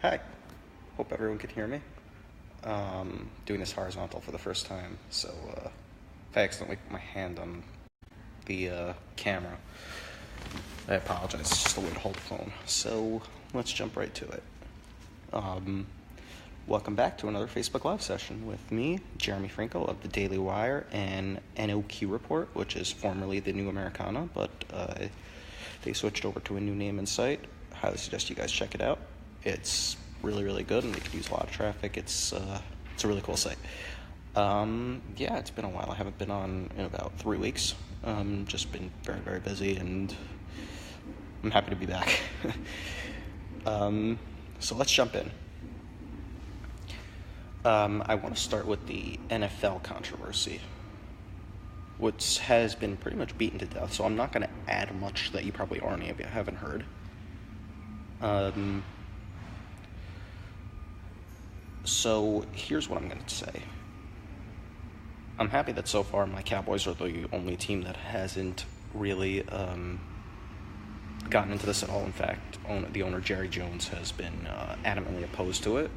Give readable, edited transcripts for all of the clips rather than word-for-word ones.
Hi. Hope everyone can hear me. Doing this horizontal for the first time, so if I accidentally put my hand on the camera, I apologize. It's just a way to hold the phone. So let's jump right to it. Welcome back to another Facebook Live session with me, Jeremy Frankel of the Daily Wire and NOQ Report, which is formerly the New Americana, but they switched over to a new name and site. Highly suggest you guys check it out. It's really, really good, and they could use a lot of traffic. It's a really cool site. Yeah, it's been a while. I haven't been on in about 3 weeks. Just been very, very busy, and I'm happy to be back. So let's jump in. I want to start with the NFL controversy, which has been pretty much beaten to death, so I'm not going to add much that you probably already haven't heard. So here's what I'm going to say. I'm happy that so far my Cowboys are the only team that hasn't really gotten into this at all. In fact, the owner, Jerry Jones, has been adamantly opposed to it,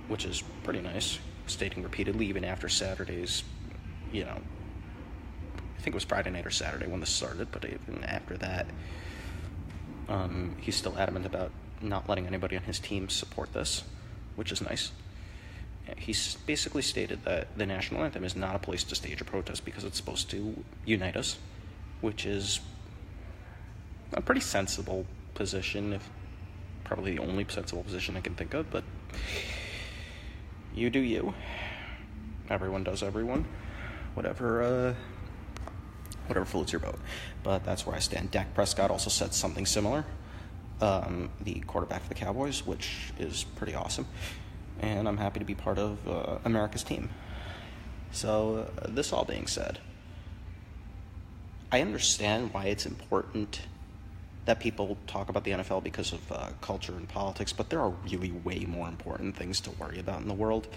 which is pretty nice, stating repeatedly, even after Saturday's, I think it was Friday night or Saturday when this started, but even after that, he's still adamant about not letting anybody on his team support this, which is nice. He's basically stated that the national anthem is not a place to stage a protest because it's supposed to unite us, which is a pretty sensible position, if probably the only sensible position I can think of, but you do you. Everyone does everyone. Whatever floats your boat. But that's where I stand. Dak Prescott also said something similar, the quarterback for the Cowboys, which is pretty awesome. And I'm happy to be part of America's team. So this all being said, I understand why it's important that people talk about the NFL because of culture and politics, but there are really way more important things to worry about in the world.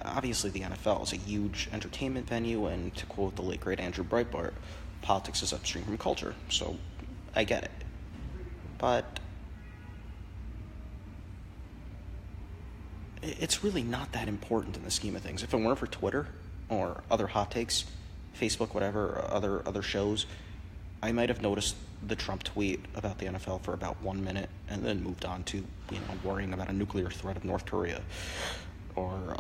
Obviously the NFL is a huge entertainment venue, and to quote the late great Andrew Breitbart, politics is upstream from culture, so I get it. But it's really not that important in the scheme of things. If it weren't for Twitter or other hot takes, Facebook, whatever, or other shows, I might have noticed the Trump tweet about the NFL for about 1 minute and then moved on to, worrying about a nuclear threat of North Korea or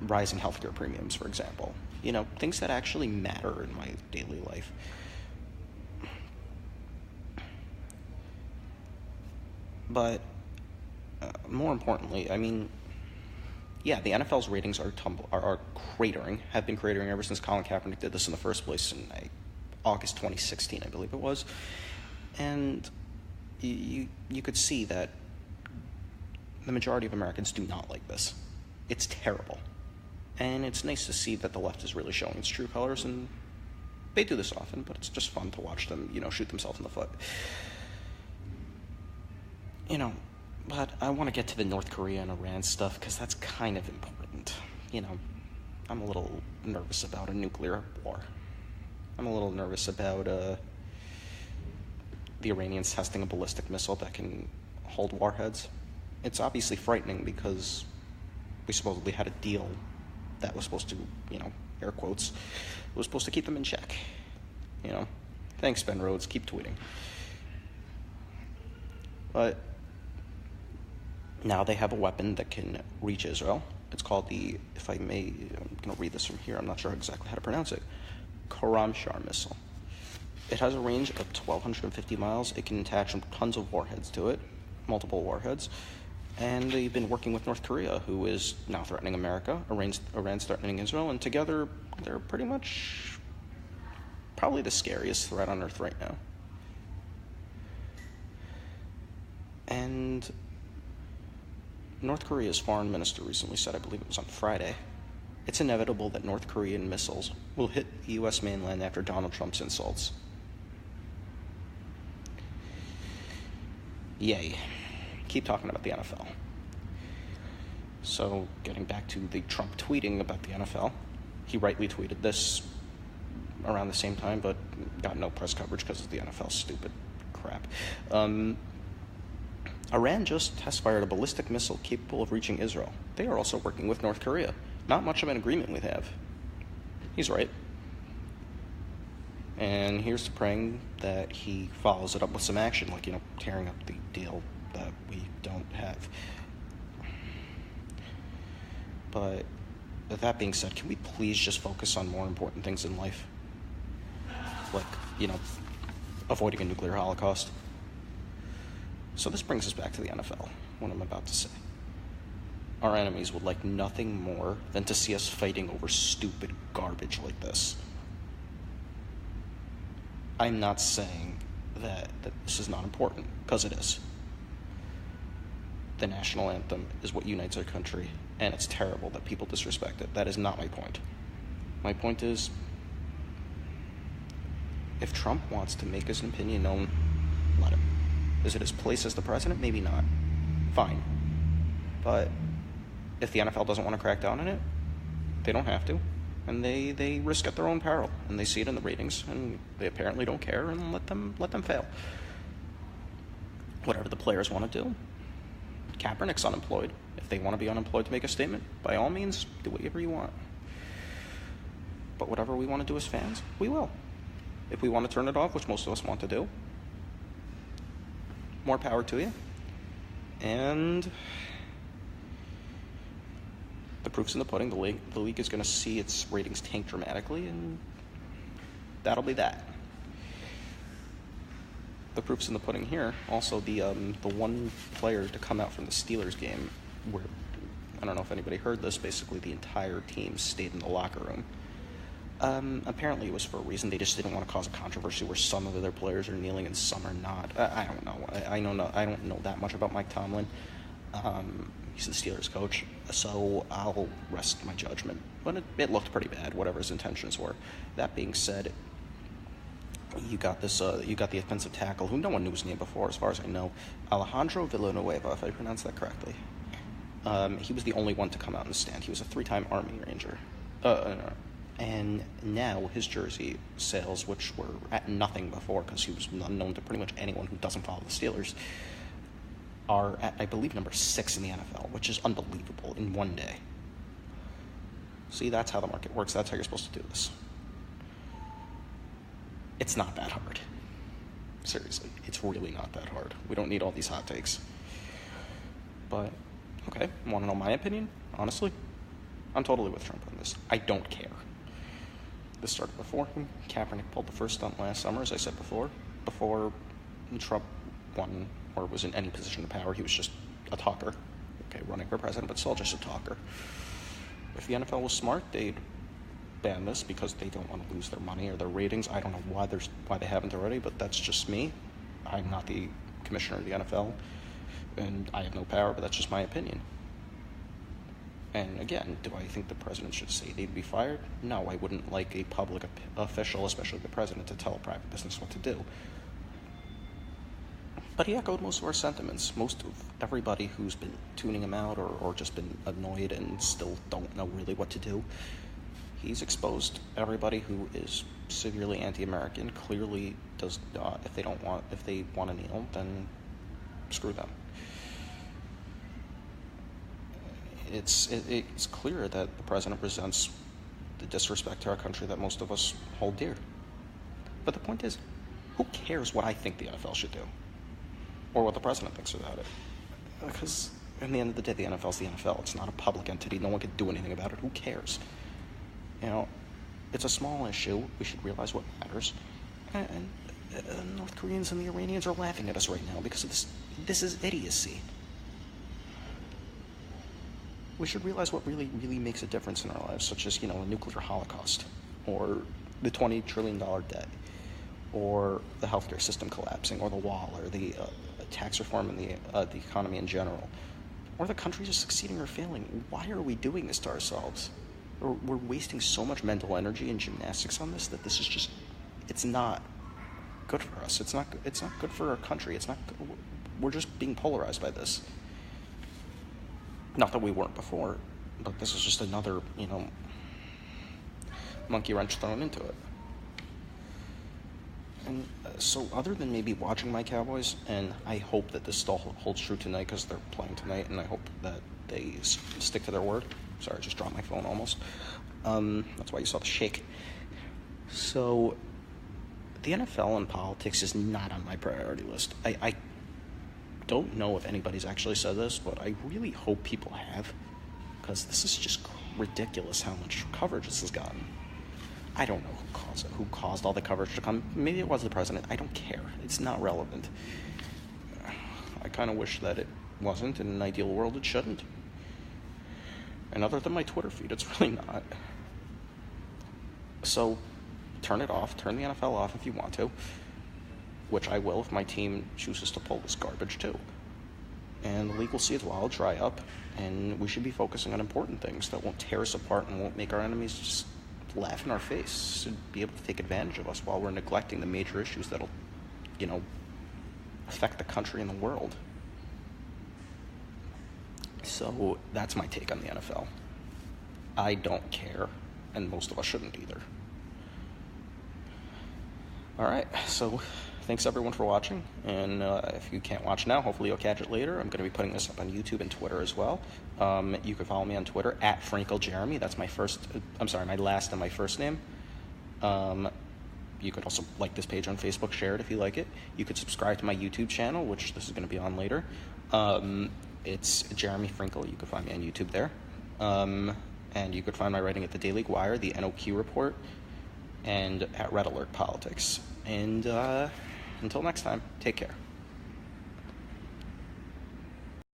rising healthcare premiums, for example. Things that actually matter in my daily life. But more importantly, yeah, the NFL's ratings are cratering, have been cratering ever since Colin Kaepernick did this in the first place in August 2016, I believe it was. And you could see that the majority of Americans do not like this. It's terrible. And it's nice to see that the left is really showing its true colors, and they do this often, but it's just fun to watch them, shoot themselves in the foot. But I want to get to the North Korea and Iran stuff because that's kind of important. I'm a little nervous about a nuclear war. I'm a little nervous about the Iranians testing a ballistic missile that can hold warheads. It's obviously frightening because we supposedly had a deal that was supposed to, air quotes, was supposed to keep them in check. Thanks, Ben Rhodes. Keep tweeting. But now they have a weapon that can reach Israel. It's called the, if I may, I'm going to read this from here. I'm not sure exactly how to pronounce it. Khorramshahr missile. It has a range of 1,250 miles. It can attach tons of warheads to it, multiple warheads. And they've been working with North Korea, who is now threatening America. Iran's threatening Israel. And together, they're pretty much probably the scariest threat on Earth right now. And North Korea's foreign minister recently said, I believe it was on Friday, it's inevitable that North Korean missiles will hit the U.S. mainland after Donald Trump's insults. Yay. Keep talking about the NFL. So, getting back to the Trump tweeting about the NFL, he rightly tweeted this around the same time, but got no press coverage because of the NFL's stupid crap. Iran just test-fired a ballistic missile capable of reaching Israel. They are also working with North Korea. Not much of an agreement we have. He's right. And here's to praying that he follows it up with some action, like, tearing up the deal that we don't have. But with that being said, can we please just focus on more important things in life? Like, avoiding a nuclear holocaust. So this brings us back to the NFL, what I'm about to say. Our enemies would like nothing more than to see us fighting over stupid garbage like this. I'm not saying that this is not important, because it is. The national anthem is what unites our country, and it's terrible that people disrespect it. That is not my point. My point is, if Trump wants to make his opinion known, let him. Is it his place as the president? Maybe not. Fine. But if the NFL doesn't want to crack down on it, they don't have to. And they risk at their own peril. And they see it in the ratings, and they apparently don't care, and let them fail. Whatever the players want to do. Kaepernick's unemployed. If they want to be unemployed to make a statement, by all means, do whatever you want. But whatever we want to do as fans, we will. If we want to turn it off, which most of us want to do, more power to you. And the proof's in the pudding. The league is going to see its ratings tank dramatically, and that'll be that. The proof's in the pudding here. Also, the one player to come out from the Steelers game, where, I don't know if anybody heard this, basically the entire team stayed in the locker room. Apparently it was for a reason. They just didn't want to cause a controversy where some of their players are kneeling and some are not. I don't know. I don't know that much about Mike Tomlin. He's the Steelers coach, so I'll rest my judgment. But it looked pretty bad, whatever his intentions were. That being said, you got the offensive tackle, who no one knew his name before, as far as I know, Alejandro Villanueva, if I pronounced that correctly. He was the only one to come out in the stand. He was a 3-time Army Ranger. And now his jersey sales, which were at nothing before because he was unknown to pretty much anyone who doesn't follow the Steelers, are at, I believe, number 6 in the NFL, which is unbelievable in one day. See, that's how the market works. That's how you're supposed to do this. It's not that hard. Seriously, it's really not that hard. We don't need all these hot takes. But, okay, want to know my opinion? Honestly, I'm totally with Trump on this. I don't care. This started before him. Kaepernick pulled the first stunt last summer, as I said before. Before Trump won or was in any position of power, he was just a talker. Okay, running for president, but still just a talker. If the NFL was smart, they'd ban this because they don't want to lose their money or their ratings. I don't know why they haven't already, but that's just me. I'm not the commissioner of the NFL, and I have no power, but that's just my opinion. And again, do I think the president should say they'd be fired? No, I wouldn't like a public official, especially the president, to tell a private business what to do. But he echoed most of our sentiments. Most of everybody who's been tuning him out or just been annoyed and still don't know really what to do. He's exposed everybody who is severely anti-American. Clearly does not. If they want to kneel, then screw them. It's clear that the president presents the disrespect to our country that most of us hold dear. But the point is, who cares what I think the NFL should do? Or what the president thinks about it? Because in the end of the day, the NFL's the NFL. It's not a public entity. No one can do anything about it. Who cares? It's a small issue. We should realize what matters. And the North Koreans and the Iranians are laughing at us right now because of this. This is idiocy. We should realize what really, really makes a difference in our lives, such as, a nuclear holocaust, or the $20 trillion debt, or the healthcare system collapsing, or the wall, or the tax reform and the economy in general, or the country just succeeding or failing. Why are we doing this to ourselves? We're wasting so much mental energy and gymnastics on this that this is just, it's not good for us. It's not good for our country. It's not good. We're just being polarized by this. Not that we weren't before, but this is just another, monkey wrench thrown into it. And so, other than maybe watching my Cowboys, and I hope that this still holds true tonight because they're playing tonight, and I hope that they stick to their word. Sorry, I just dropped my phone almost. That's why you saw the shake. So, the NFL and politics is not on my priority list. I don't know if anybody's actually said this, but I really hope people have, because this is just ridiculous how much coverage this has gotten. I don't know who caused all the coverage to come. Maybe it was the president. I don't care. It's not relevant. I kind of wish that it wasn't. In an ideal world, it shouldn't. And other than my Twitter feed, it's really not. So, turn it off. Turn the NFL off if you want to, which I will if my team chooses to pull this garbage too. And the league will see its wallet dry up, and we should be focusing on important things that won't tear us apart and won't make our enemies just laugh in our face, should be able to take advantage of us while we're neglecting the major issues that'll, affect the country and the world. So that's my take on the NFL. I don't care, and most of us shouldn't either. All right, so thanks everyone for watching, and if you can't watch now, hopefully you'll catch it later. I'm going to be putting this up on YouTube and Twitter as well. You can follow me on Twitter at Frankel Jeremy. That's my last and my first name. You could also like this page on Facebook, share it if you like it. You could subscribe to my YouTube channel, which this is going to be on later. It's Jeremy Frankel. You can find me on YouTube there. And you could find my writing at the Daily Wire, the NOQ Report, and at Red Alert Politics. And until next time, take care.